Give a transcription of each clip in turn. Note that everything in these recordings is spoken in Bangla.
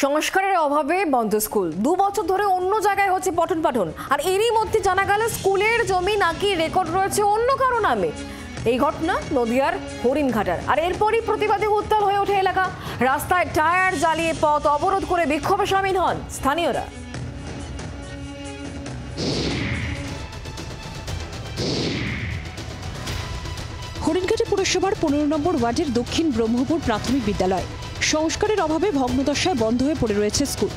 সংস্কারের অভাবে বন্ধ স্কুল, 2 বছর ধরে অন্য জায়গায় হচ্ছে পঠন পাঠন। আর এরই মধ্যে জানা গেল স্কুলের জমি নাকি রেকর্ড রয়েছে অন্য কারো নামে। এই ঘটনা নদিয়ার হরিণঘাটার। আর এরপরই প্রতিবাদে উত্তাল হয়ে ওঠে এলাকা। রাস্তায় টায়ার জ্বালিয়ে পথ অবরোধ করে বিক্ষোভে সামিল হন স্থানীয়রা। হরিণঘাটা পুরসভার 15 নম্বর ওয়ার্ডের দক্ষিণ ব্রহ্মপুর প্রাথমিক বিদ্যালয় সংস্কারের অভাবে ভগ্নদশায় বন্ধ হয়ে পড়ে রয়েছে স্কুল।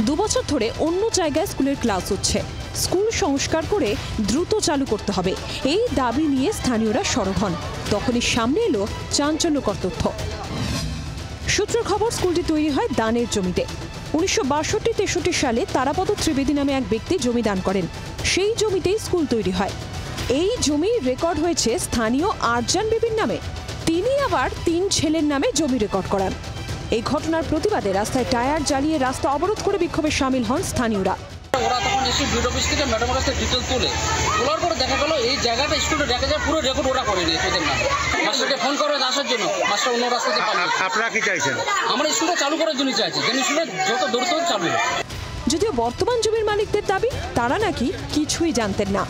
2 বছর ধরে অন্য জায়গায় স্কুলের ক্লাস হচ্ছে। স্কুল সংস্কার করে দ্রুত চালু করতে হবে, এই দাবি নিয়ে স্থানীয়রা সরব হন। তখনই সামনে এলো চাঞ্চল্যকর তথ্য। সূত্রের খবর, স্কুলটি তৈরি হয় দানের জমিতে। 1962-63 সালে তারাপদ ত্রিবেদী নামে এক ব্যক্তি জমি দান করেন। সেই জমিতেই স্কুল তৈরি হয়। এই জমির রেকর্ড হয়েছে স্থানীয় আরজান বিবির নামে। তিনি আবার 3 ছেলের নামে জমি রেকর্ড করান। এই ঘটনার প্রতিবাদে রাস্তায় টায়ার জ্বালিয়ে রাস্তা অবরোধ করে বিক্ষোভে সামিল হন স্থানীয়রা। ওরা তখন এসে বিড অফিস থেকে ম্যাডামের কাছে ডিটেল তোলার পরে দেখা গেল এই জায়গাটা স্টুডেন্ট দেখা যায় পুরো রেকর্ড ওরা করে নিয়েছে ওদের নামে। মাস্টারকে ফোন করে আসার জন্য, মাস্টার অন্য রাস্তাতে পাঠিয়ে। আপনারা কি চাইছেন? আমরা স্কুলটা চালু করার জন্য চাইছি, যেন স্কুলে যত দ্রুত চালু হয়। যদিও বর্তমান জমির মালিকদের দাবি, তারা নাকি কিছুই জানতেন না।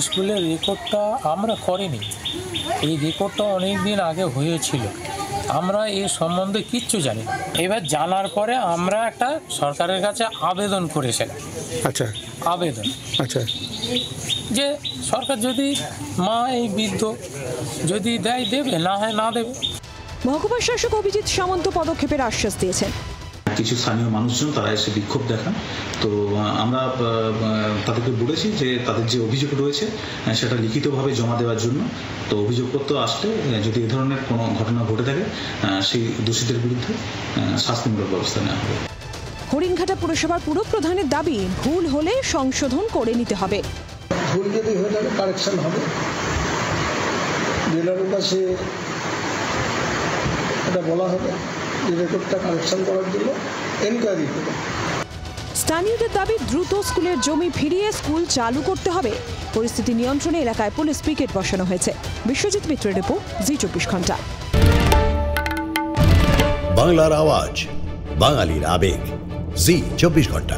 স্কুলের রেকর্ডটা আমরা করিনি, এই রেকর্ডটা অনেক দিন আগে হয়েছিল, আমরা এই সম্বন্ধে কিচ্ছু জানি না। এবার জানার পরে আমরা একটা সরকারের কাছে আবেদন করেছিলাম। আচ্ছা, আবেদন আচ্ছা, যে সরকার যদি এই বৃদ্ধ যদি দেয় দেবে, না হয় না দেবে। মহকুমা শাসক অভিজিৎ সামন্ত পদক্ষেপের আশ্বাস দিয়েছেন। কিছু স্থানীয় মানুষজন তারা এসে বিক্ষোভ দেখান, তো আমরা তাদেরকে বলেছি যে তাদের যে অভিযোগ রয়েছে সেটা লিখিতভাবে জমা দেওয়ার জন্য। তো অভিযোগপত্র আসলে যদি এ ধরনের কোনো ঘটনা ঘটে থাকে সেই দোষীদের বিরুদ্ধে শাস্তিমূলক ব্যবস্থা নেওয়া হবে। হরিণঘাটা পুরসভার পুরপ্রধানের দাবি, ভুল হলে সংশোধন করে নিতে হবে। ভুল যদি হয়ে থাকে কারেকশন হবে, ডিলারের কাছে এটা বলা হবে যে রেকর্ডটা কারেকশন করার জন্য এনকোয়ারি করবে। স্থানীয়দের দাবি, দ্রুত স্কুলের জমি ফিরিয়ে স্কুল চালু করতে হবে। পরিস্থিতি নিয়ন্ত্রণে এলাকায় পুলিশ পিকেট বসানো হয়েছে। বিশ্বজিৎ মিত্রের রিপোর্ট, জি24 ঘন্টা। বাংলার আওয়াজ, বাঙালির আবেগ, জি24 ঘন্টা।